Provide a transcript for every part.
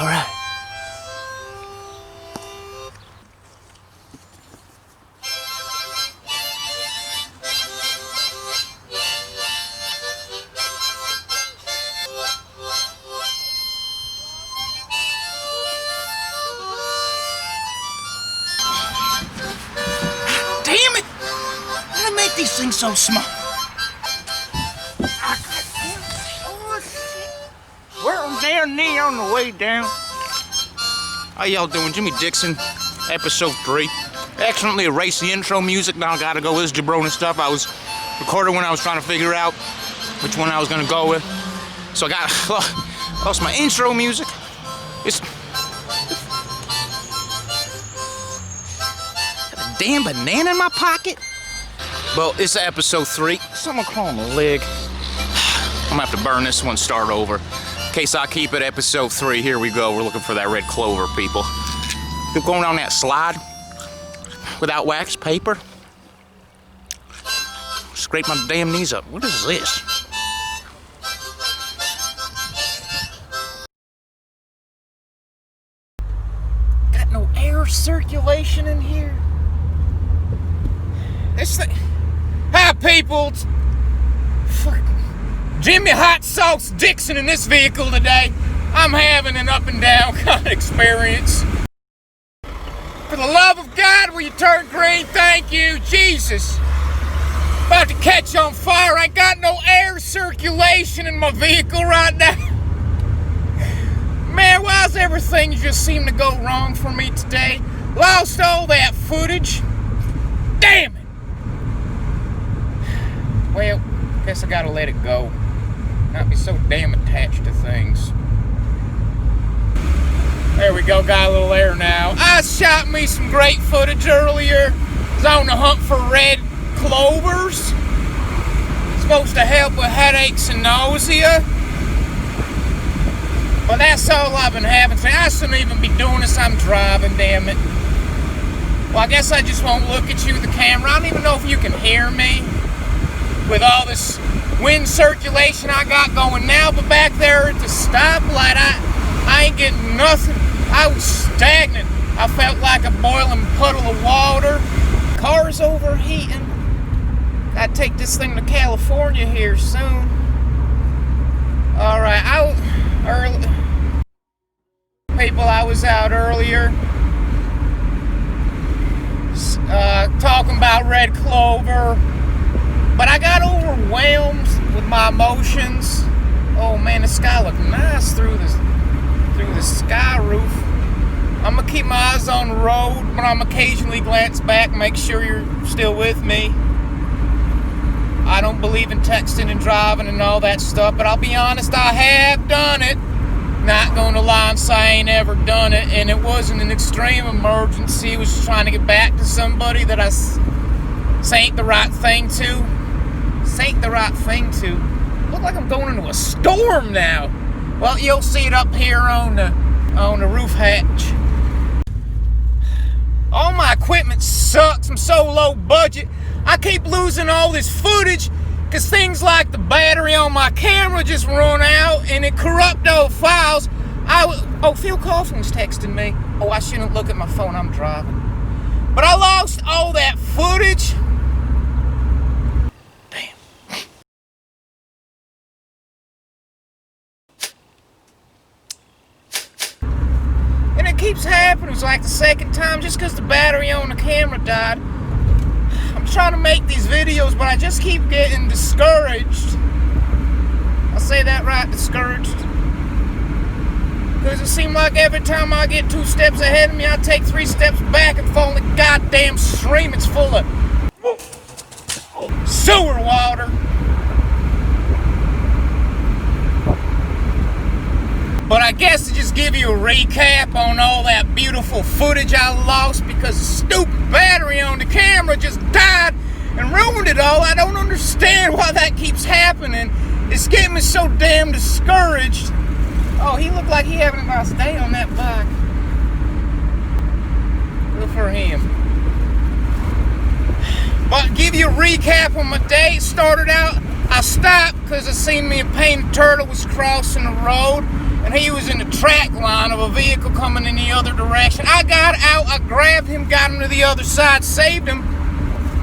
All right. Damn it! How do I make these things so small? We're down there on the way down. How y'all doing? Jimmy Dixon, episode 3. Accidentally erased the intro music. Now I gotta go with this jabroni stuff. I was recording when I was trying to figure out which one I was gonna go with. So I got lost my intro music. It's got a damn banana in my pocket. Well, it's episode 3. Someone call my leg. I'm gonna have to burn this one, start over. In case I keep it, episode 3, here we go. We're looking for that red clover, people. Keep going down that slide without wax paper. Scrape my damn knees up. What is this? Got no air circulation in here. This thing. Hi, people. It's Jimmy Hot Sauce Dixon in this vehicle today. I'm having an up and down kind of experience. For the love of God, will you turn green? Thank you, Jesus. About to catch on fire. I got no air circulation in my vehicle right now. Man, why does everything just seem to go wrong for me today? Lost all that footage. Damn it. Well, guess I gotta let it go. Not be so damn attached to things. There we go, got a little air now. I shot me some great footage earlier. Was on the hunt for red clovers. Supposed to help with headaches and nausea. But that's all I've been having. So I shouldn't even be doing this. I'm driving, damn it. Well, I guess I just won't look at you with the camera. I don't even know if you can hear me with all this wind circulation I got going now, but back there at the stoplight, I ain't getting nothing. I was stagnant. I felt like a boiling puddle of water. Car's overheating. Gotta take this thing to California here soon. Alright, I was out earlier talking about red clover. But I got overwhelmed with my emotions. Oh man, the sky looked nice through the sky roof. I'm gonna keep my eyes on the road, but I'm occasionally glance back, make sure you're still with me. I don't believe in texting and driving and all that stuff, but I'll be honest, I have done it. Not gonna lie and say I ain't ever done it, and it wasn't an extreme emergency. It was just trying to get back to somebody that I ain't the right thing to. Ain't the right thing to. Look like I'm going into a storm now. Well, you'll see it up here on the roof hatch. All my equipment sucks. I'm so low budget. I keep losing all this footage because things like the battery on my camera just run out and it corrupt old files. Phil Coughlin's texting me. Oh, I shouldn't look at my phone. I'm driving. But I lost all that footage. Keeps happening. It's like the second time just because the battery on the camera died. I'm trying to make these videos, but I just keep getting discouraged. I'll say that right, discouraged. Because it seems like every time I get 2 steps ahead of me, I take 3 steps back and fall in the goddamn stream. It's full of sewer water. But I guess to just give you a recap on all that beautiful footage I lost because the stupid battery on the camera just died and ruined it all. I don't understand why that keeps happening. It's getting me so damn discouraged. Oh, he looked like he having a nice day on that bike. Good for him. But give you a recap on my day. It started out, I stopped because I seen me a painted turtle was crossing the road. and he was in the track line of a vehicle coming in the other direction. I got out, I grabbed him, got him to the other side, saved him.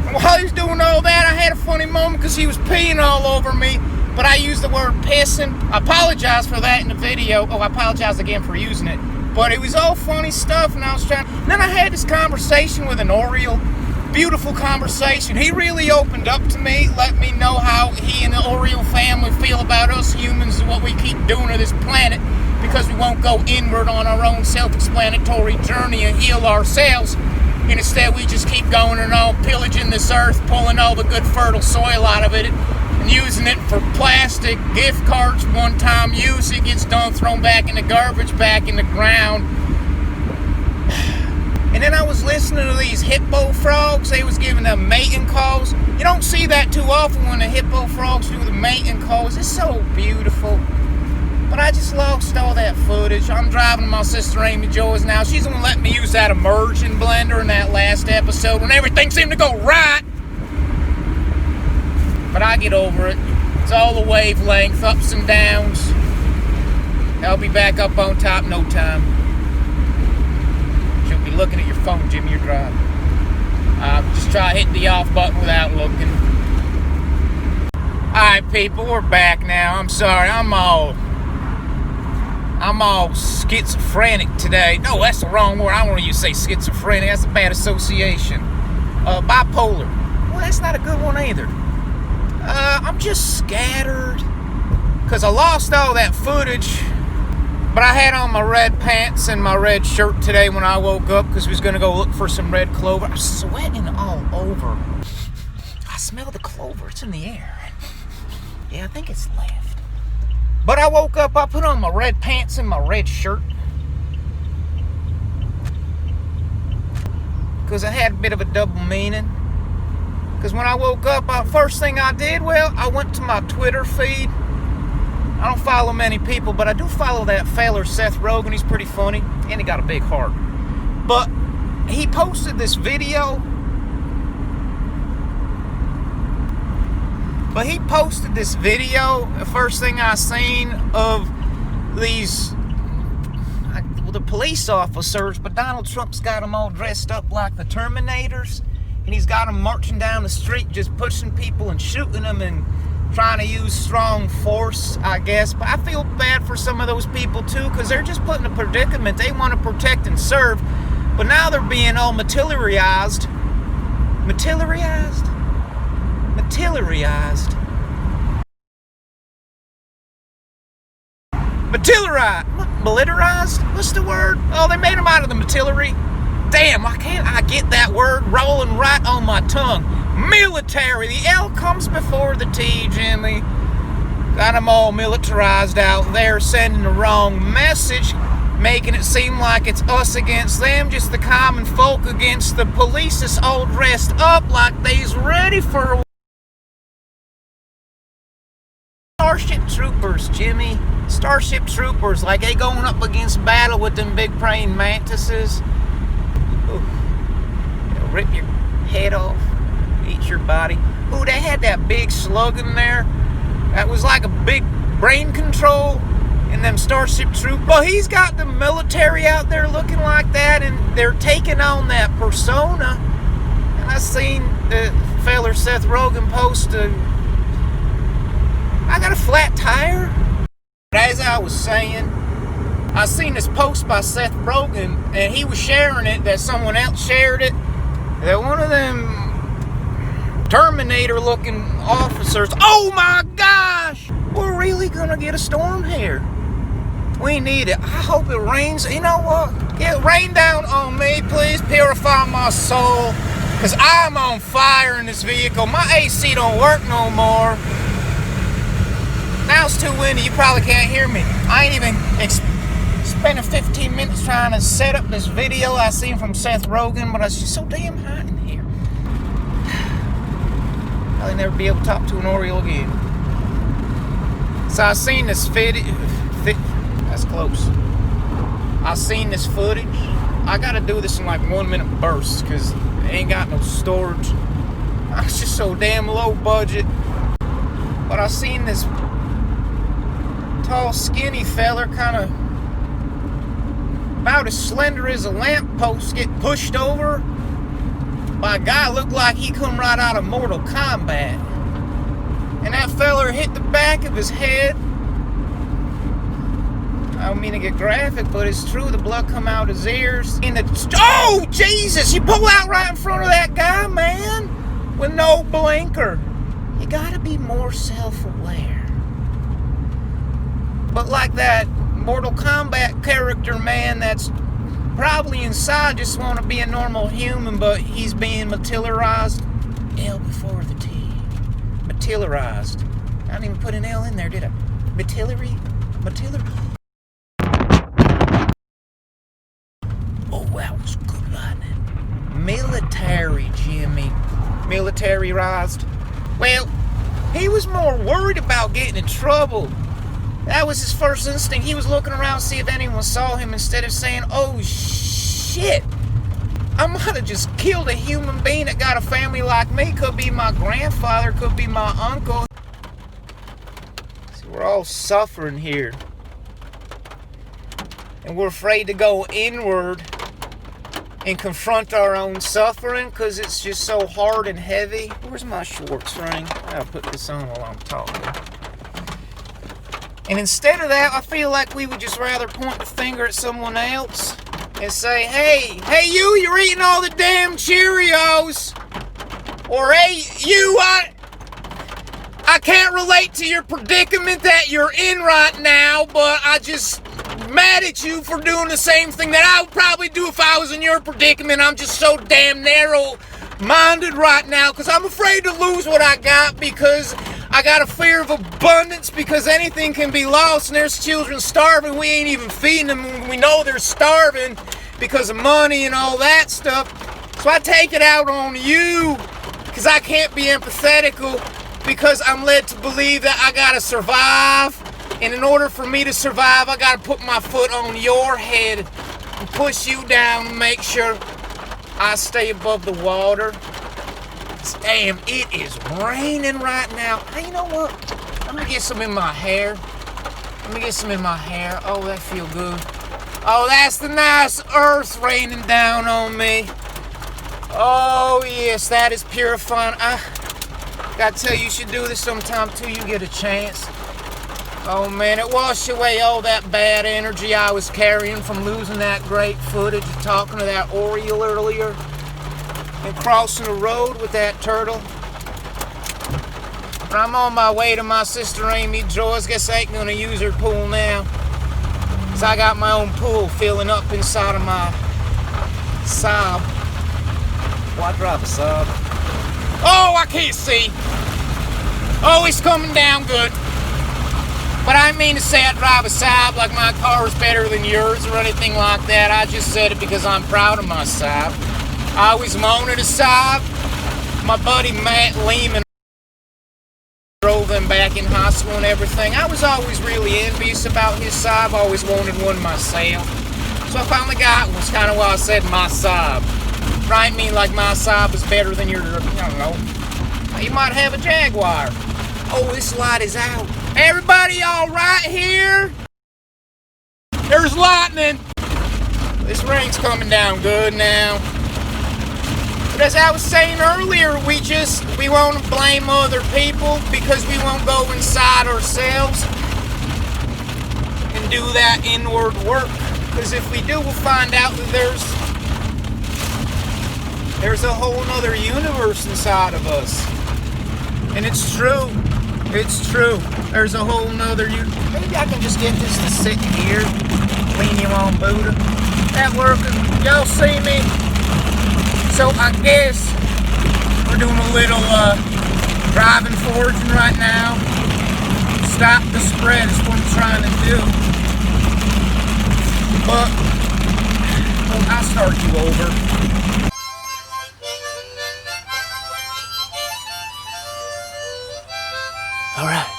And while he was doing all that, I had a funny moment because he was peeing all over me, but I used the word pissing. I apologize for that in the video. Oh, I apologize again for using it. But it was all funny stuff, and I was trying. And then I had this conversation with an Oriole. Beautiful conversation. He really opened up to me, let me know how he and the Oriole family feel about us humans and what we keep doing to this planet, because we won't go inward on our own self-explanatory journey and heal ourselves. And instead we just keep going and on, pillaging this earth, pulling all the good fertile soil out of it, and using it for plastic, gift cards, one-time use. It gets done, thrown back in the garbage, back in the ground. And then I was listening to these hippo frogs. They was giving them mating calls. You don't see that too often when the hippo frogs do the mating calls. It's so beautiful. But I just lost all that footage. I'm driving to my sister Amy Joy's now. She's gonna let me use that immersion blender in that last episode when everything seemed to go right. But I get over it. It's all the wavelength, ups and downs. I'll be back up on top in no time. You'll be looking at your phone, Jimmy. You're driving. Just try hitting the off button without looking. Alright, people, we're back now. I'm sorry, I'm all schizophrenic today. No, that's the wrong word. I don't want you to say schizophrenic. That's a bad association. Bipolar. Well, that's not a good one either. I'm just scattered because I lost all that footage. But I had on my red pants and my red shirt today when I woke up because we was going to go look for some red clover. I'm sweating all over. I smell the clover. It's in the air. Yeah, I think it's left. But I woke up, I put on my red pants and my red shirt because I had a bit of a double meaning. Because when I woke up, first thing I did, well, I went to my Twitter feed. I don't follow many people, but I do follow that feller, Seth Rogen. He's pretty funny, and he got a big heart. But he posted this video. The first thing I seen of these, the police officers, but Donald Trump's got them all dressed up like the Terminators, and he's got them marching down the street, just pushing people and shooting them and trying to use strong force, I guess. But I feel bad for some of those people too, because they're just put in a predicament. They want to protect and serve, but now they're being all militarized. Militarized? What's the word? Oh, they made them out of the artillery. Damn, I get that word rolling right on my tongue. Military. The L comes before the T, Jimmy. Got them all militarized out there, sending the wrong message, making it seem like it's us against them, just the common folk against the police that's all dressed up like they's ready for Starship Troopers, Jimmy. Starship Troopers, like they going up against battle with them big praying mantises. Ooh. They'll rip your head off, eat your body. Ooh, they had that big slug in there. That was like a big brain control in them Starship Troopers. Well, he's got the military out there looking like that, and they're taking on that persona. And I seen the feller Seth Rogen post I got a flat tire. As I was saying, I seen this post by Seth Rogen, and he was sharing it, that someone else shared it, that one of them Terminator-looking officers, oh my gosh, we're really gonna get a storm here. We need it. I hope it rains. You know what? Yeah, rain down on me, please. Purify my soul, because I'm on fire in this vehicle. My AC don't work no more. Now it's too windy, you probably can't hear me. I ain't even spending 15 minutes trying to set up this video I seen from Seth Rogen, but it's just so damn hot in here. I'll never be able to talk to an Oriole again. So I seen this that's close. I seen this footage. I gotta do this in like 1 minute bursts, because I ain't got no storage. It's just so damn low budget. But I seen this Tall, skinny feller, kind of about as slender as a lamppost, get pushed over by a guy looked like he come right out of Mortal Kombat. And that feller hit the back of his head. I don't mean to get graphic, but it's true. The blood come out his ears. Oh, Jesus! You pull out right in front of that guy, man, with no blinker. You gotta be more self-aware. But like that Mortal Kombat character, man, that's probably inside just want to be a normal human, but he's being materialized. L before the T. Materialized. I didn't even put an L in there, did I? Matillery? Oh, that was good lightning. Military, Jimmy. Militarized. Well, he was more worried about getting in trouble. That was his first instinct. He was looking around to see if anyone saw him instead of saying, oh, shit. I might have just killed a human being that got a family like me. Could be my grandfather, could be my uncle. So we're all suffering here. And we're afraid to go inward and confront our own suffering because it's just so hard and heavy. Where's my Schwartz ring? I'll put this on while I'm talking. And instead of that, I feel like we would just rather point the finger at someone else and say, hey, you're eating all the damn Cheerios. Or, hey, you, I can't relate to your predicament that you're in right now, but I just mad at you for doing the same thing that I would probably do if I was in your predicament. I'm just so damn narrow-minded right now because I'm afraid to lose what I got because I got a fear of abundance because anything can be lost and there's children starving. We ain't even feeding them. We know they're starving because of money and all that stuff. So I take it out on you because I can't be empathetical because I'm led to believe that I gotta survive. And in order for me to survive, I gotta put my foot on your head and push you down and make sure I stay above the water. Damn, it is raining right now. Hey, you know what? Let me get some in my hair. Oh, that feel good. Oh, that's the nice earth raining down on me. Oh, yes, that is purifying. I gotta tell you, you should do this sometime too. You get a chance. Oh, man, it washed away all that bad energy I was carrying from losing that great footage of talking to that Oriole earlier. And crossing the road with that turtle. But I'm on my way to my sister Amy Joyce. Guess I ain't gonna use her pool now. Cause I got my own pool filling up inside of my Saab. Oh, I drive a Saab. Oh, I can't see. Oh, it's coming down good. But I didn't mean to say I drive a Saab like my car is better than yours or anything like that. I just said it because I'm proud of my Saab. I always moan at a Saab. My buddy Matt Lehman drove them back in high school and everything. I was always really envious about his Saab. I always wanted one myself. So I finally got one. It's kind of why I said my Saab. Right? Mean like my Saab is better than your, I don't know. You might have a Jaguar. Oh, this light is out. Everybody all right here? There's lightning. This rain's coming down good now. But as I was saying earlier, we won't blame other people because we won't go inside ourselves and do that inward work. Because if we do, we'll find out that there's a whole other universe inside of us. And it's true. It's true. There's a whole nother universe. Maybe I can just get this to sit here, lean him on Buddha. That working? Y'all see me? So I guess we're doing a little driving foraging right now. Stop the spread is what I'm trying to do. But I'll start you over. All right.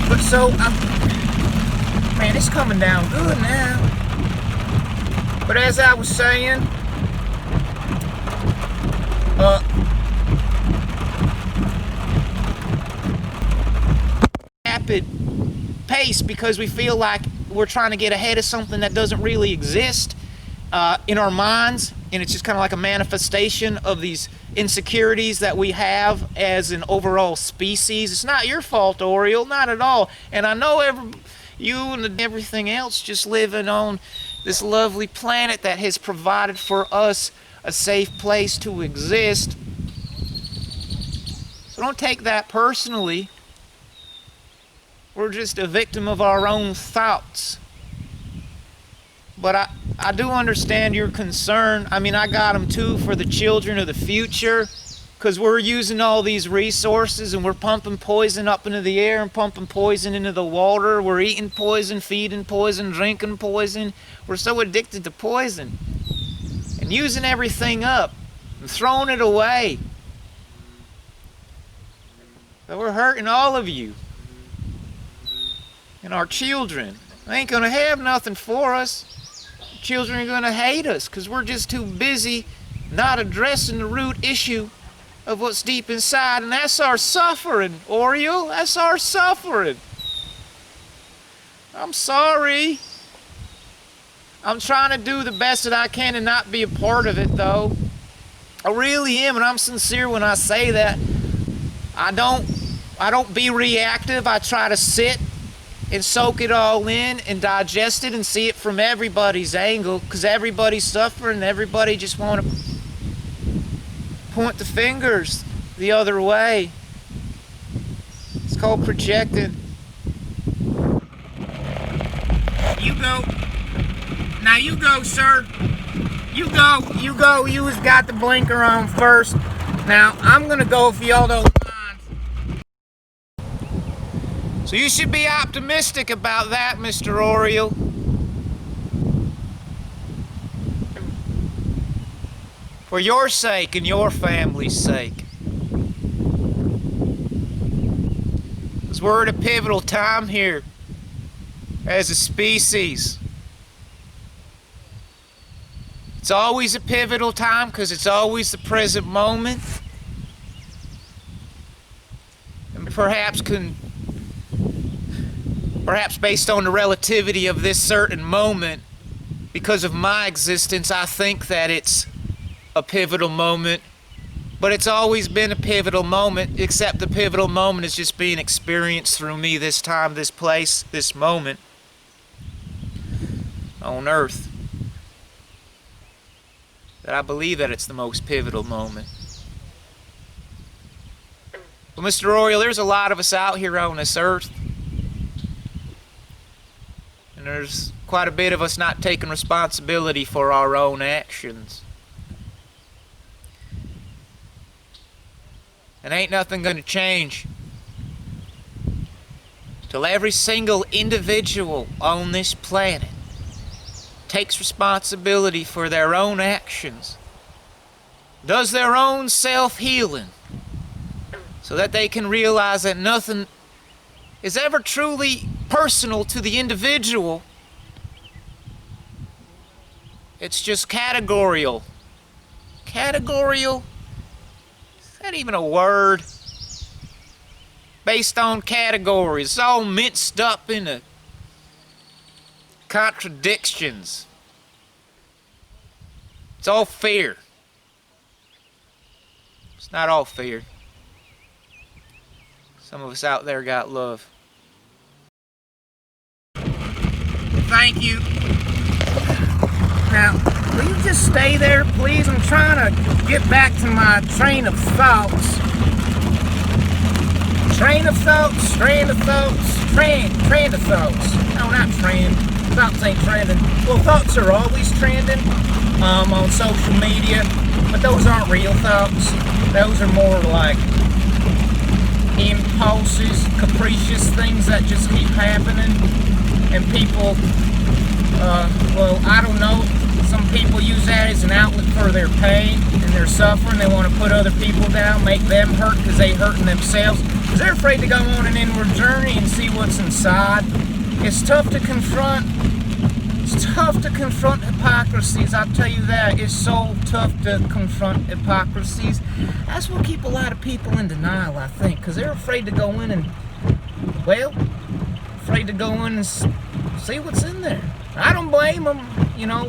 But so man, it's coming down good now. But as I was saying, rapid pace because we feel like we're trying to get ahead of something that doesn't really exist in our minds, and it's just kind of like a manifestation of these insecurities that we have as an overall species. It's not your fault, Oriole, not at all. And I know you and everything else just living on this lovely planet that has provided for us a safe place to exist. So don't take that personally. We're just a victim of our own thoughts. But I do understand your concern. I mean, I got them too for the children of the future, because we're using all these resources and we're pumping poison up into the air and pumping poison into the water. We're eating poison, feeding poison, drinking poison. We're so addicted to poison and using everything up and throwing it away. But we're hurting all of you and our children. They ain't gonna have nothing for us. Children are gonna hate us because we're just too busy not addressing the root issue of what's deep inside, and that's our suffering, Oriole. That's our suffering. I'm sorry. I'm trying to do the best that I can and not be a part of it, though. I really am, and I'm sincere when I say that. I don't be reactive. I try to sit and soak it all in and digest it and see it from everybody's angle, because everybody's suffering and everybody just want to point the fingers the other way. It's called projecting. You go. Now you go, sir. You go. You go. You has got the blinker on first. Now I'm gonna go if y'all don't mind. So you should be optimistic about that, Mr. Oriole. For your sake and your family's sake. Because we're at a pivotal time here as a species. It's always a pivotal time because it's always the present moment. And perhaps based on the relativity of this certain moment, because of my existence, I think that it's a pivotal moment, but it's always been a pivotal moment, except the pivotal moment is just being experienced through me this time, this place, this moment on Earth. That I believe that it's the most pivotal moment. But Mr. Oriole, there's a lot of us out here on this Earth, and there's quite a bit of us not taking responsibility for our own actions. And ain't nothing gonna change till every single individual on this planet takes responsibility for their own actions, does their own self-healing, so that they can realize that nothing is ever truly personal to the individual. It's just categorical. Categorical? Is that even a word? Based on categories. It's all minced up into contradictions. It's all fear. It's not all fear. Some of us out there got love. Thank you. Now, will you just stay there, please? I'm trying to get back to my train of thoughts. Train of thoughts, strand of thoughts, trend of thoughts. No, not trend. Thoughts ain't trending. Well, thoughts are always trending on social media, but those aren't real thoughts. Those are more like impulses, capricious things that just keep happening. And people, well, I don't know, some people use that as an outlet for their pain and their suffering. They want to put other people down, make them hurt because they hurting themselves. Because they're afraid to go on an inward journey and see what's inside. It's tough to confront. It's tough to confront hypocrisies, I'll tell you that. It's so tough to confront hypocrisies. That's what keep a lot of people in denial, I think, because they're afraid to go in and well, afraid to go in and see what's in there. I don't blame them. You know,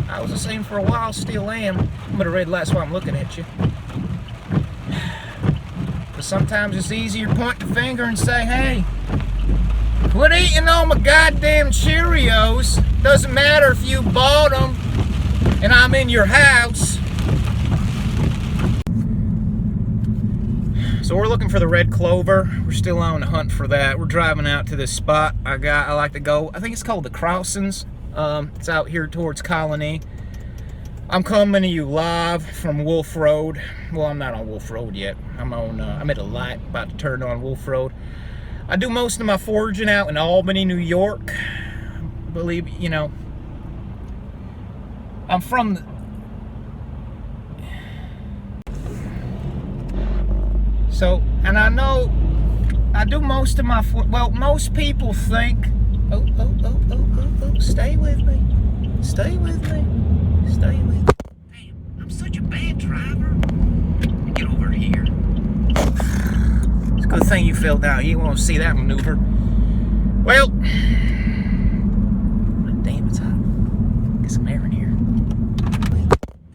I was the same for a while, still am. I'm at a red light, that's why I'm looking at you. But sometimes it's easier to point the finger and say, hey, quit eating all my goddamn Cheerios. Doesn't matter if you bought them and I'm in your house. So we're looking for the red clover. We're still on the hunt for that. We're driving out to this spot I like to go. I think it's called the Crossings. It's out here towards Colony. I'm coming to you live from Wolf Road. Well, I'm not on Wolf Road yet. I'm at a light about to turn on Wolf Road. I do most of my foraging out in Albany, New York. Believe, you know, I'm from the, so, and I know I do most of my, well, most people think, oh, stay with me, stay with me, stay with me. Damn, I'm such a bad driver. Get over here. It's a good thing you fell down. You won't see that maneuver. Well, damn, it's hot. Get some air in here.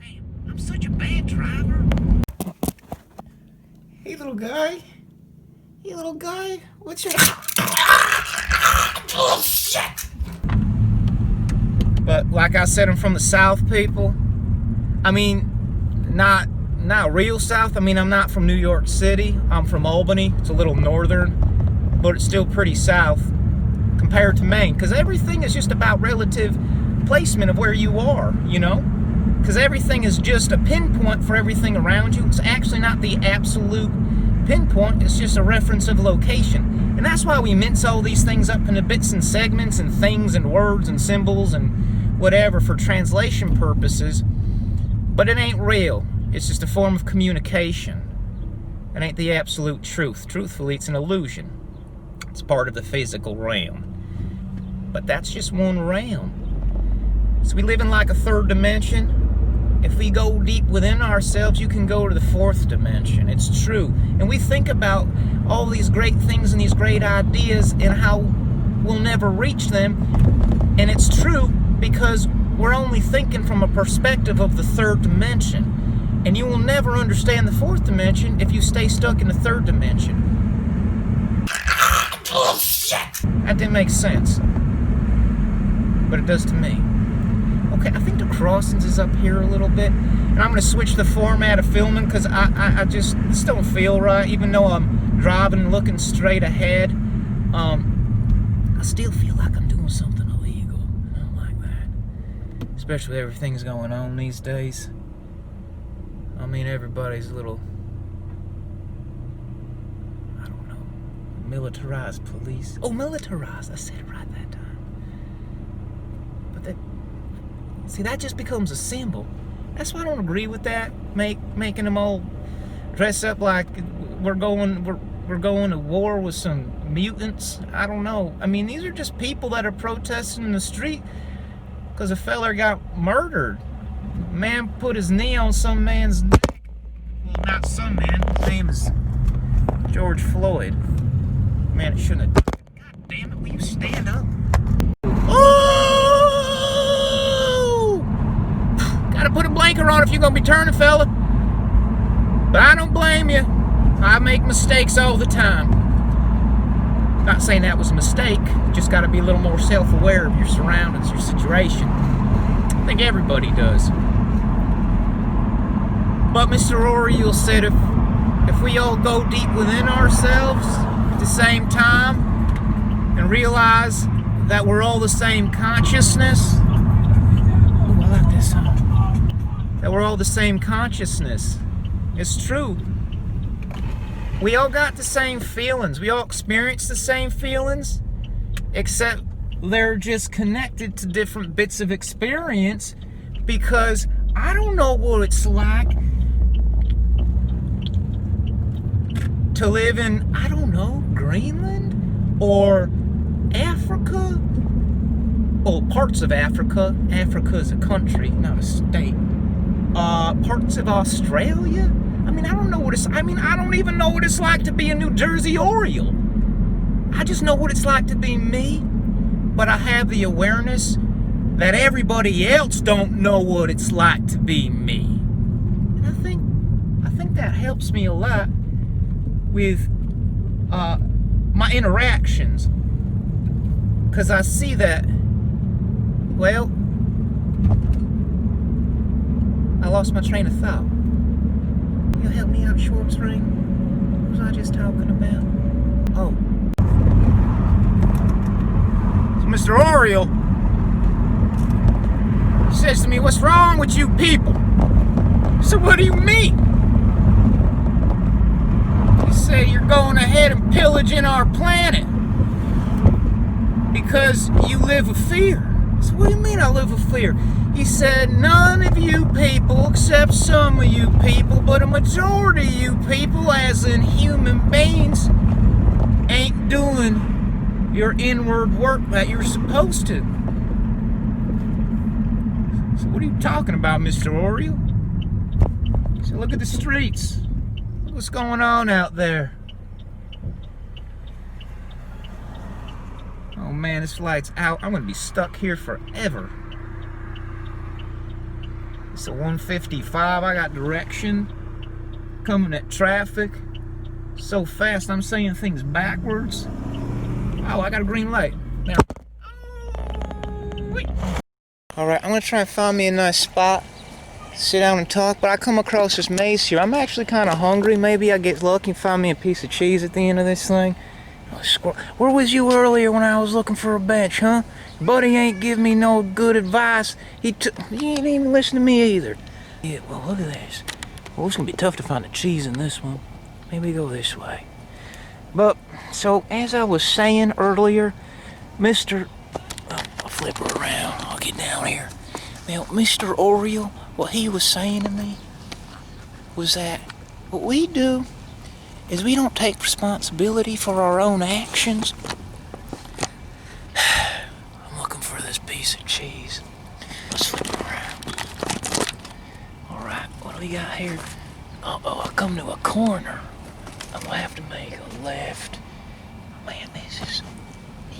Damn, I'm such a bad driver. Hey, little guy. Hey, little guy. What's your... Oh, shit! But like I said, I'm from the South, people. I mean, not real South. I mean, I'm not from New York City. I'm from Albany. It's a little northern, but it's still pretty south compared to Maine. Because everything is just about relative placement of where you are, you know? Because everything is just a pinpoint for everything around you. It's actually not the absolute pinpoint. It's just a reference of location. And that's why we mince all these things up into bits and segments and things and words and symbols and whatever for translation purposes. But it ain't real. It's just a form of communication. It ain't the absolute truth. Truthfully, it's an illusion. It's part of the physical realm. But that's just one realm. So we live in like a third dimension. If we go deep within ourselves, you can go to the fourth dimension. It's true. And we think about all these great things and these great ideas and how we'll never reach them. And it's true because we're only thinking from a perspective of the third dimension. And you will never understand the fourth dimension if you stay stuck in the third dimension. Oh, shit! That didn't make sense. But it does to me. Okay, I think the Crossings is up here a little bit. And I'm going to switch the format of filming because I just, this don't feel right. Even though I'm driving and looking straight ahead, I still feel like I'm doing something illegal. I don't like that. Especially with everything's going on these days. I mean, everybody's a little, I don't know, militarized police. Oh, militarized, I said it right that time. But that, see, that just becomes a symbol. That's why I don't agree with that, making them all dress up like we're going to war with some mutants. I don't know. I mean, these are just people that are protesting in the street because a fella got murdered. Man put his knee on some man's neck. Well, not some man. His name is George Floyd. Man, it shouldn't have done it. God damn it, will you stand up? Oh! Gotta put a blanker on if you're gonna be turning, fella. But I don't blame you. I make mistakes all the time. Not saying that was a mistake. Just gotta be a little more self-aware of your surroundings, your situation. I think everybody does. But Mr. Oriole said if we all go deep within ourselves at the same time and realize that we're all the same consciousness. Ooh, I like this song. That we're all the same consciousness. It's true. We all got the same feelings. We all experience the same feelings, except they're just connected to different bits of experience because I don't know what it's like to live in, I don't know, Greenland or Africa. Well, parts of Africa. Africa is a country, not a state. Parts of Australia. I mean, I don't know what it's, I mean, I don't even know what it's like to be a New Jersey Oriole. I just know what it's like to be me, but I have the awareness that everybody else don't know what it's like to be me. And I think that helps me a lot with my interactions, because I see that, well, I lost my train of thought. You help me out, short string? What was I just talking about? Oh. So Mr. Oriole says to me, what's wrong with you people? So what do you mean? You say you're going ahead and pillaging our planet because you live with fear. So what do you mean I live with fear? He said, none of you people, except some of you people, but a majority of you people, as in human beings, ain't doing your inward work that you're supposed to. So what are you talking about, Mr. Oriole? So look at the streets. Look what's going on out there. Oh man, this light's out. I'm gonna be stuck here forever. It's a 155. I got direction. Coming at traffic. So fast I'm saying things backwards. Oh, I got a green light. Now. Alright, I'm gonna try and find me a nice spot. Sit down and talk, but I come across this maze here. I'm actually kind of hungry. Maybe I get lucky and find me a piece of cheese at the end of this thing. Oh, where was you earlier when I was looking for a bench, huh? Buddy ain't give me no good advice. He ain't even listen to me either. Yeah, well, look at this. Well, it's gonna be tough to find the cheese in this one. Maybe go this way. But, so, as I was saying earlier, I'll flip her around. I'll get down here. Now, Mr. Oriole, what he was saying to me was that what we do is we don't take responsibility for our own actions. I'm looking for this piece of cheese. Let's flip it around. Alright, what do we got here? Uh-oh, I come to a corner. I'm gonna have to make a left. Man, this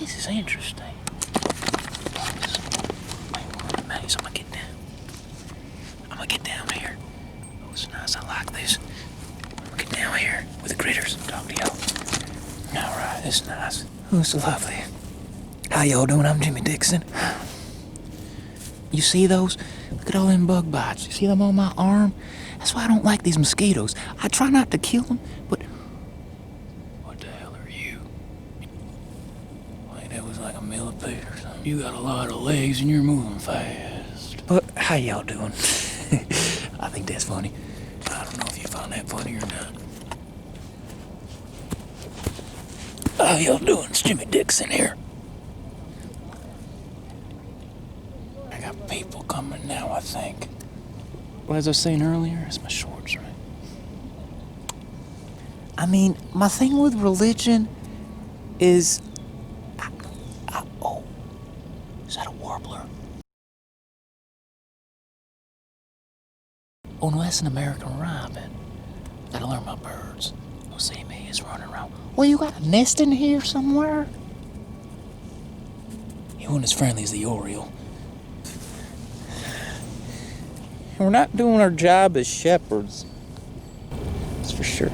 is interesting. So I'm gonna get down here. Oh, it's nice, I like this. I'm gonna get down here with the critters and talk to y'all. Alright, it's nice. Oh, it's lovely. How y'all doing? I'm Jimmy Dixon. You see those? Look at all them bug bites. You see them on my arm? That's why I don't like these mosquitoes. I try not to kill them, but... What the hell are you? Wait, that was like a millipede or something. You got a lot of legs and you're moving fast. But how y'all doing? I think that's funny. I don't know if you found that funny or not. How y'all doing? It's Jimmy Dixon here. I got people coming now, I think. Well, as I was saying earlier, it's my shorts, right? I mean, my thing with religion is... oh, is that a warbler? Oh no, that's an American robin. Gotta learn my birds. You'll see me, it's running around. Well, you got a nest in here somewhere? He wasn't as friendly as the Oriole. We're not doing our job as shepherds. That's for sure.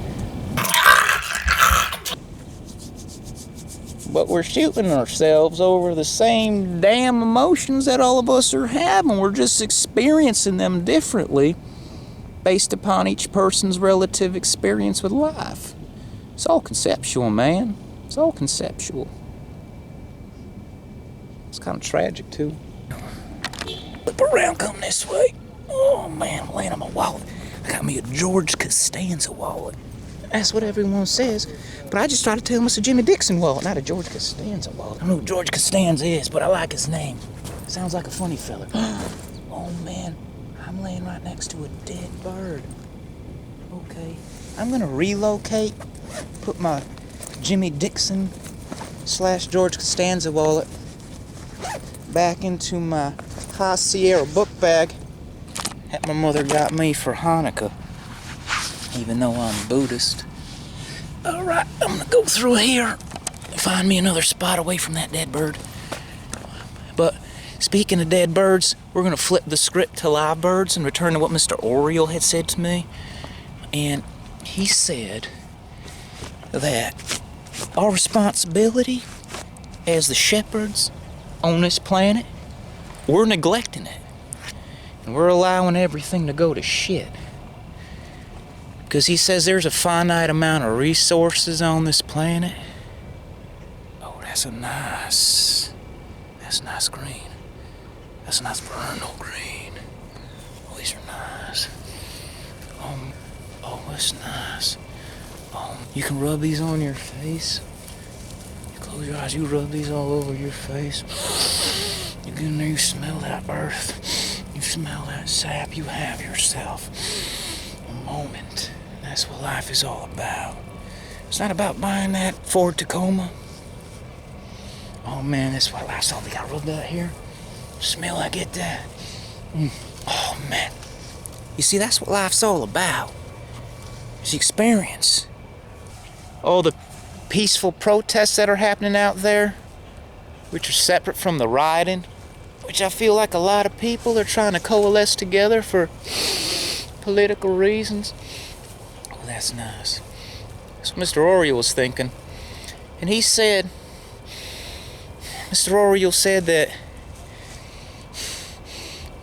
But we're shooting ourselves over the same damn emotions that all of us are having. We're just experiencing them differently based upon each person's relative experience with life. It's all conceptual, man. It's all conceptual. It's kind of tragic, too. Flip around, come this way. Oh, man, I'm laying on my wallet. I got me a George Costanza wallet. That's what everyone says. But I just try to tell them it's a Jimmy Dixon wallet, not a George Costanza wallet. I don't know who George Costanza is, but I like his name. Sounds like a funny fella. Oh, man, I'm laying right next to a dead bird. Okay, I'm gonna relocate, put my Jimmy Dixon / George Costanza wallet back into my High Sierra book bag that my mother got me for Hanukkah, even though I'm Buddhist. Alright, I'm gonna go through here. find me another spot away from that dead bird. But speaking of dead birds, we're gonna flip the script to live birds and return to what Mr. Oriole had said to me. And he said that our responsibility as the shepherds on this planet, we're neglecting it. And we're allowing everything to go to shit. Because he says there's a finite amount of resources on this planet. Oh, that's nice green. That's a nice vernal green. Oh, these are nice. Oh, that's nice. You can rub these on your face. You close your eyes, you rub these all over your face. You get in there, you smell that earth. You smell that sap. You have yourself a moment. That's what life is all about. It's not about buying that Ford Tacoma. Oh man, that's what life's all about. Rub that here. Smell, I get that. Oh man. You see, that's what life's all about. It's the experience. Oh, the peaceful protests that are happening out there, which are separate from the rioting, which I feel like a lot of people are trying to coalesce together for political reasons. Oh, that's nice. That's what Mr. Oriole was thinking. And he said, Mr. Oriole said that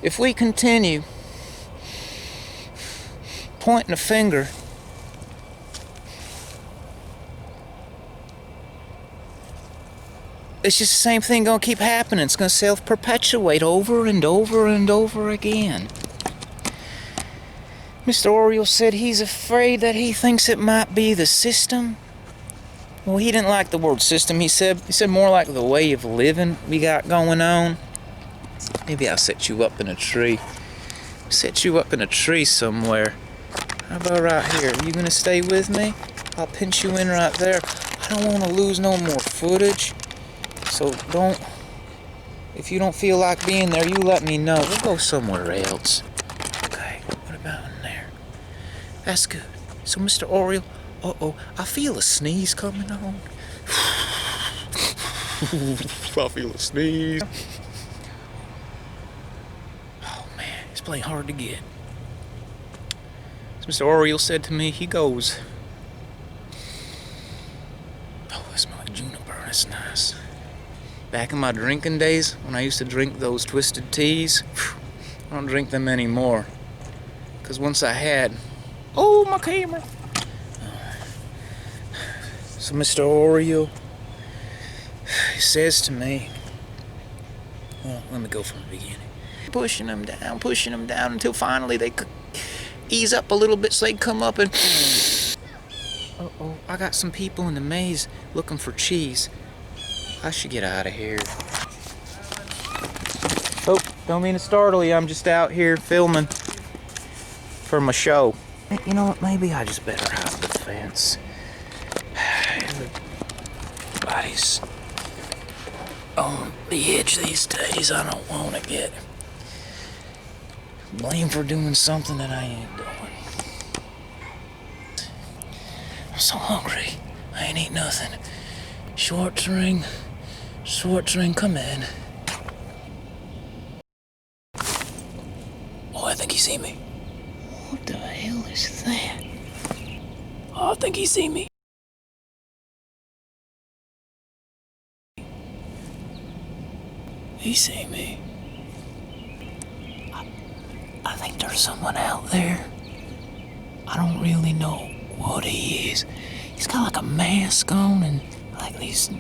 if we continue pointing a finger it's just the same thing gonna keep happening. It's gonna self-perpetuate over and over and over again. Mr. Oriole said he's afraid that he thinks it might be the system. Well, he didn't like the word system. He said more like the way of living we got going on. Maybe I'll set you up in a tree. Set you up in a tree somewhere. How about right here? Are you gonna stay with me? I'll pinch you in right there. I don't want to lose no more footage. So if you don't feel like being there, you let me know. We'll go somewhere else. Okay, what about in there? That's good. So, Mr. Oriole, I feel a sneeze coming on. I feel a sneeze. Oh man, it's playing hard to get. So Mr. Oriole said to me, he goes, oh, that smells like juniper, that's nice. Back in my drinking days, when I used to drink those twisted teas, I don't drink them anymore. Because once I had... Oh, my camera! So Mr. Oriole, he says to me... Well, let me go from the beginning. Pushing them down until finally they could ease up a little bit so they could come up and... Uh-oh, I got some people in the maze looking for cheese. I should get out of here. Oh, don't mean to startle you. I'm just out here filming for my show. You know what? Maybe I just better hop the fence. Everybody's on the edge these days. I don't want to get blamed for doing something that I ain't doing. I'm so hungry. I ain't eat nothing. Short ring, come in. Oh, I think he see me. What the hell is that? Oh, I think he see me. He see me. I think there's someone out there. I don't really know what he is. He's got like a mask on and like these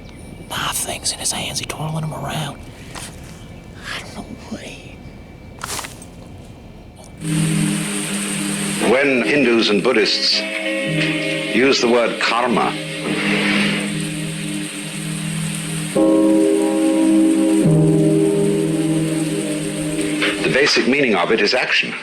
knife things in his hands. He's twirling them around. I don't know what he... When Hindus and Buddhists use the word karma, the basic meaning of it is action.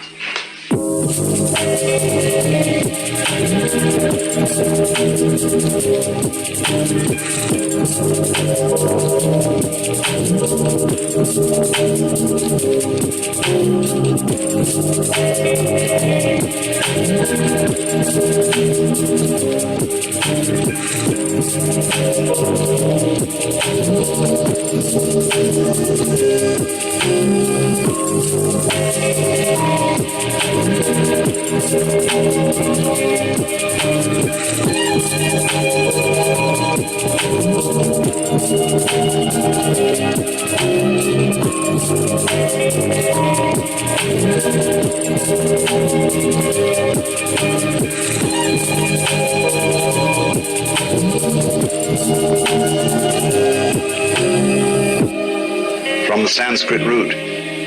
Sanskrit root,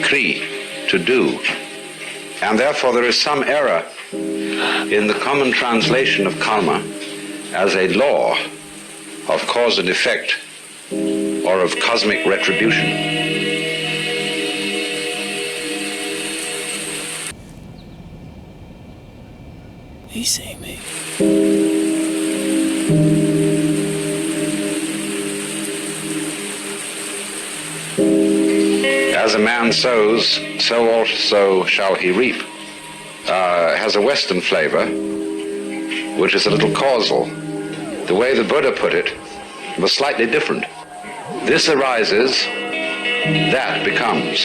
kri, to do. And therefore there is some error in the common translation of karma as a law of cause and effect or of cosmic retribution. He see me. As a man sows, so also shall he reap. Has a Western flavor, which is a little causal. The way the Buddha put it was slightly different. This arises, that becomes.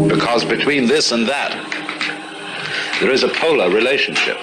Because between this and that, there is a polar relationship.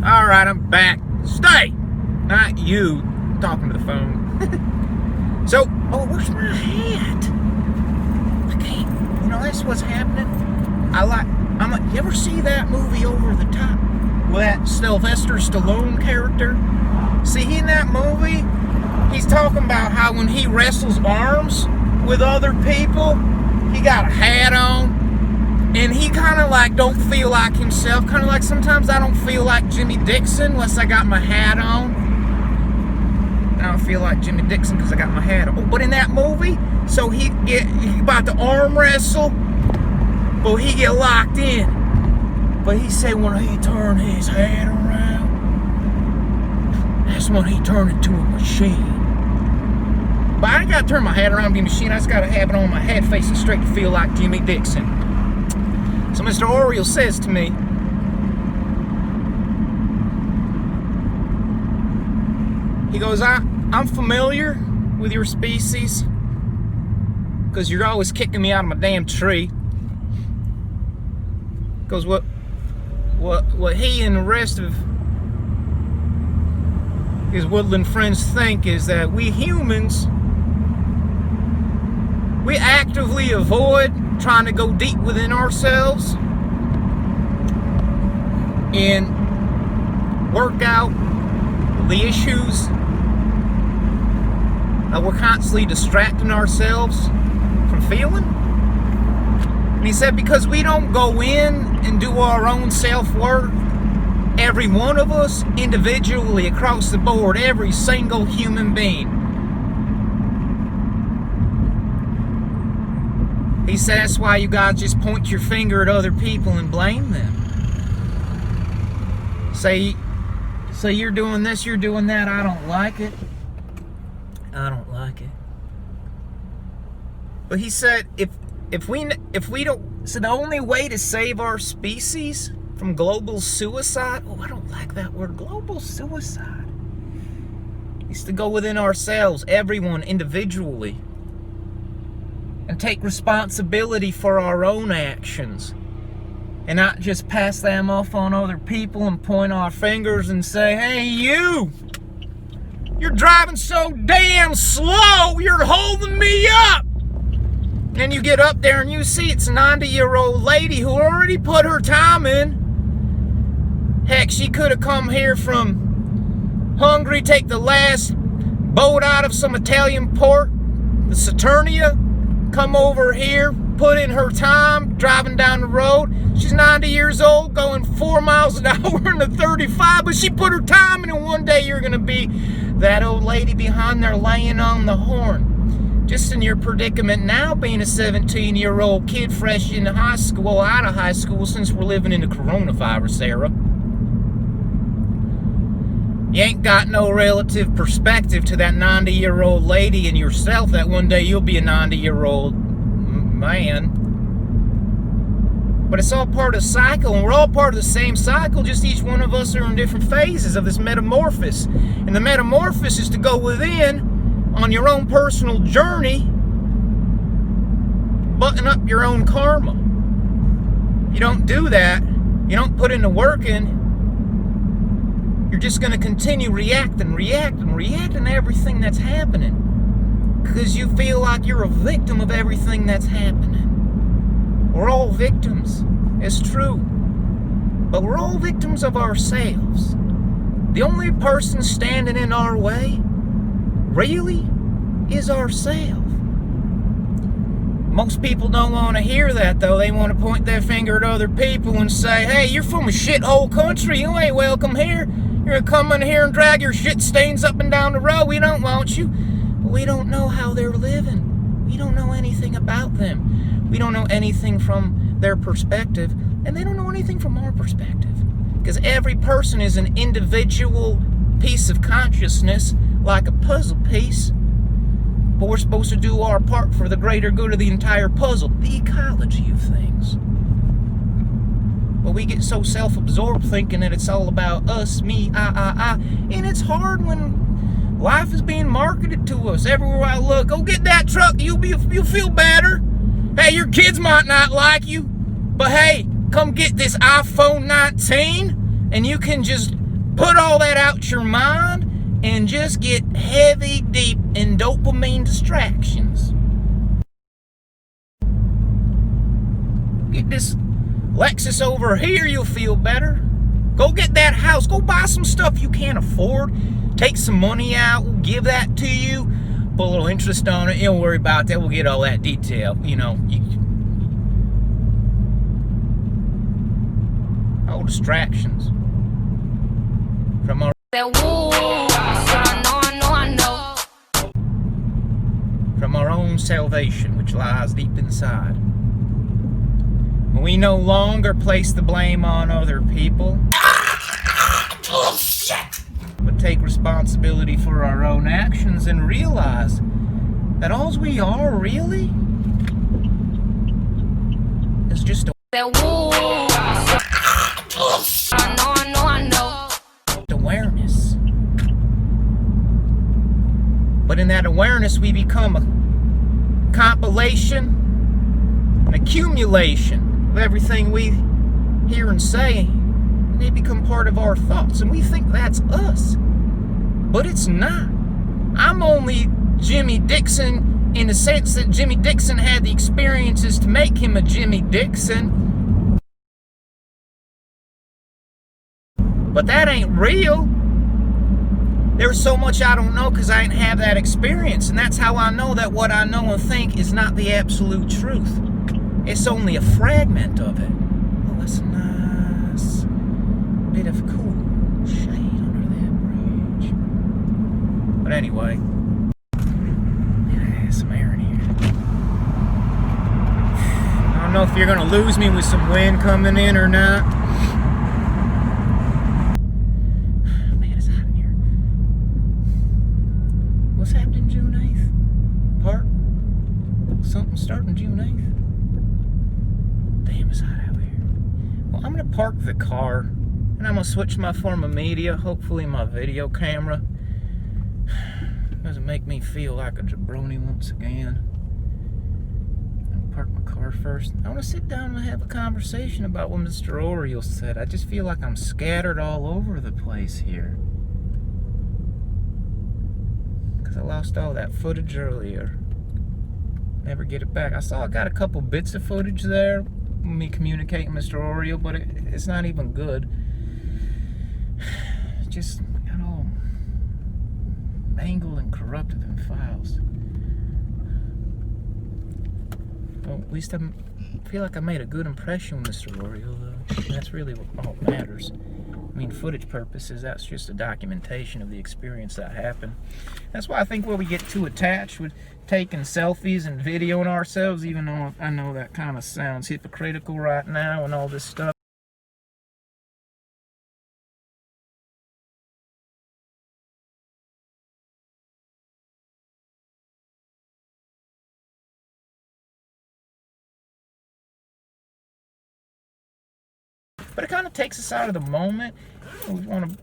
Alright, I'm back. Stay! Not you talking to the phone. So, oh, where's my hat? I can't, that's what's happening. You ever see that movie Over the Top? With that Sylvester Stallone character? See, in that movie, he's talking about how when he wrestles arms with other people, he got a hat on. And he kind of don't feel like himself. Kind of like sometimes I don't feel like Jimmy Dixon unless I got my hat on. I don't feel like Jimmy Dixon because I got my hat on. But in that movie, so he about to arm wrestle, but he get locked in. But he said when he turned his hat around, that's when he turned into a machine. But I ain't got to turn my hat around and be a machine. I just got to have it on my head facing straight to feel like Jimmy Dixon. So Mr. Oriole says to me, he goes, I'm familiar with your species because you're always kicking me out of my damn tree. Because what he and the rest of his woodland friends think is that we humans, we actively avoid trying to go deep within ourselves and work out the issues that we're constantly distracting ourselves from feeling. And he said because we don't go in and do our own self-work, every one of us individually across the board, every single human being, he said that's why you guys just point your finger at other people and blame them. Say you're doing this, you're doing that, I don't like it. I don't like it. But he said if we don't, so the only way to save our species from global suicide, I don't like that word, global suicide. is to go within ourselves, everyone individually, and take responsibility for our own actions, and not just pass them off on other people and point our fingers and say, hey, you're driving so damn slow, you're holding me up. And you get up there and you see it's a 90-year-old lady who already put her time in. Heck, she could have come here from Hungary, take the last boat out of some Italian port, the Saturnia, come over here, put in her time, driving down the road. She's 90 years old, going 4 miles an hour in the 35, but she put her time in, and one day you're going to be that old lady behind there laying on the horn. Just in your predicament now, being a 17-year-old kid fresh in high school, out of high school, since we're living in the coronavirus era. You ain't got no relative perspective to that 90-year-old lady and yourself that one day you'll be a 90-year-old man. But it's all part of the cycle, and we're all part of the same cycle, just each one of us are in different phases of this metamorphosis. And the metamorphosis is to go within on your own personal journey, button up your own karma. You don't do that, you don't put in the work in, you're just going to continue reacting to everything that's happening. Because you feel like you're a victim of everything that's happening. We're all victims, it's true. But we're all victims of ourselves. The only person standing in our way really is ourselves. Most people don't want to hear that, though. They want to point their finger at other people and say, hey, you're from a shithole country, you ain't welcome here. You're gonna come in here and drag your shit stains up and down the road. We don't want you. But we don't know how they're living. We don't know anything about them. We don't know anything from their perspective, and they don't know anything from our perspective. Because every person is an individual piece of consciousness, like a puzzle piece, but we're supposed to do our part for the greater good of the entire puzzle, the ecology of things. But we get so self-absorbed thinking that it's all about us, me, I, and it's hard when life is being marketed to us. Everywhere I look, go get that truck, you'll feel better. Hey, your kids might not like you, but hey, come get this iPhone 19, and you can just put all that out your mind and just get heavy deep in dopamine distractions. Get this Lexus over here, you'll feel better. Go get that house. Go buy some stuff you can't afford. Take some money out. We'll give that to you. Put a little interest on it. You don't worry about that. We'll get all that detail. You know, all distractions from our from our own salvation, which lies deep inside. When we no longer place the blame on other people, but take responsibility for our own actions and realize that all we are really is just awareness. But in that awareness, we become a compilation, an accumulation of everything we hear and say, and they become part of our thoughts, and we think that's us. But it's not. I'm only Jimmy Dixon in the sense that Jimmy Dixon had the experiences to make him a Jimmy Dixon. But that ain't real. There's so much I don't know because I ain't have that experience, and that's how I know that what I know and think is not the absolute truth. It's only a fragment of it. Oh, that's a nice bit of cool shade under that bridge. But anyway, yeah, some air in here. I don't know if you're gonna lose me with some wind coming in or not. Man, it's hot in here. What's happening June 8th? Park? Something starting June 8th? Damn, it's hot out here. Well, I'm gonna park the car and I'm gonna switch my form of media, hopefully my video camera. Doesn't make me feel like a jabroni once again. I'll park my car first. I want to sit down and have a conversation about what Mr. Oriole said. I just feel like I'm scattered all over the place here. Because I lost all that footage earlier. Never get it back. I got a couple bits of footage there, me communicating with Mr. Oriole, but it's not even good. It's just got all mangled and corrupted in files. Well, at least I feel like I made a good impression with Mr. Oriole, though. That's really what all matters. I mean, footage purposes, that's just a documentation of the experience that happened. That's why I think where we get too attached with taking selfies and videoing ourselves, even though I know that kind of sounds hypocritical right now and all this stuff. But it kind of takes us out of the moment. We want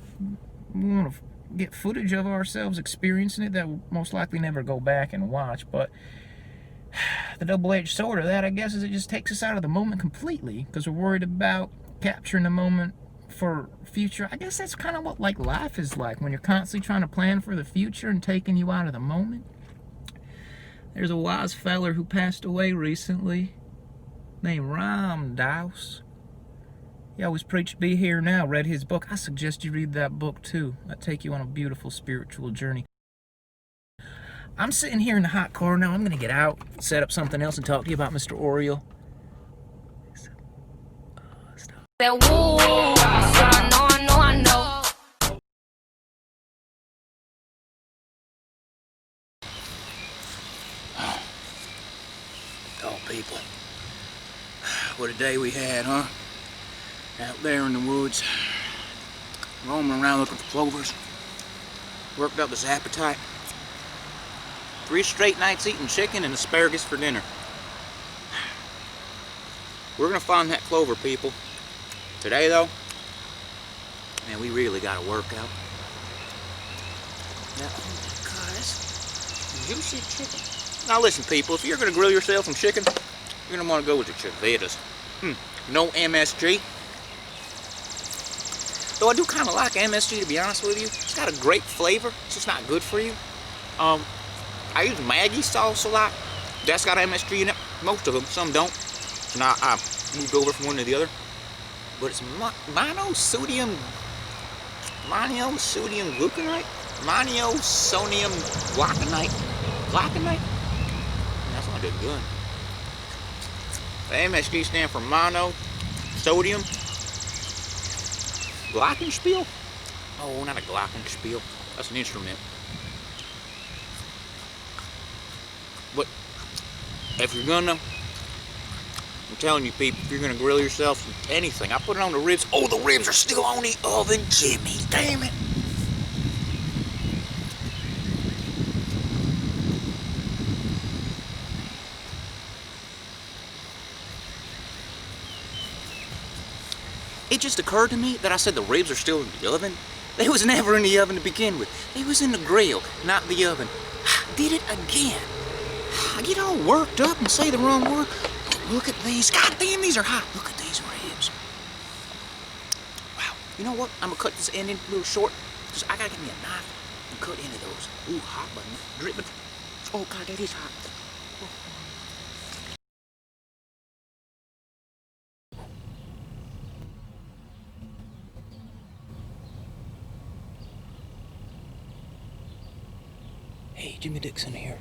to get footage of ourselves experiencing it that we'll most likely never go back and watch. But the double-edged sword of that, I guess, is it just takes us out of the moment completely because we're worried about capturing the moment for future. I guess that's kind of what life is like when you're constantly trying to plan for the future and taking you out of the moment. There's a wise feller who passed away recently named Ram Dass. He always preached, be here now. Read his book. I suggest you read that book too. That'll take you on a beautiful spiritual journey. I'm sitting here in the hot car now. I'm going to get out, set up something else, and talk to you about Mr. Oriole. Oh, people. What a day we had, huh? Out there in the woods, roaming around looking for clovers. Worked up his appetite. 3 straight nights eating chicken and asparagus for dinner. We're gonna find that clover, people. Today, though, man, we really gotta work out. Now, oh my God, that's juicy chicken. Now listen, people, if you're gonna grill yourself some chicken, you're gonna wanna go with the Chivetas. No MSG. Though I do kind of like MSG, to be honest with you. It's got a great flavor. It's just not good for you. I use Maggi sauce a lot. That's got MSG in it. Most of them. Some don't. So now I moved over from one to the other. But it's monosodium gluconate? Monosodium glauconite? Glauconite? That's not that good. The MSG stands for monosodium glockenspiel? Oh, not a glockenspiel. That's an instrument. But if you're gonna, I'm telling you people, if you're gonna grill yourself anything, I put it on the ribs. Oh, the ribs are still on the oven, Jimmy. Damn it. It just occurred to me that I said the ribs are still in the oven. They was never in the oven to begin with. They was in the grill, not the oven. I did it again. I get all worked up and say the wrong word. But look at these. God damn, these are hot. Look at these ribs. Wow. You know what? I'm going to cut this end in a little short because I got to get me a knife and cut into those. Ooh, hot, but dripping. Oh, God, that is hot. Oh. Hey, Jimmy Dixon here.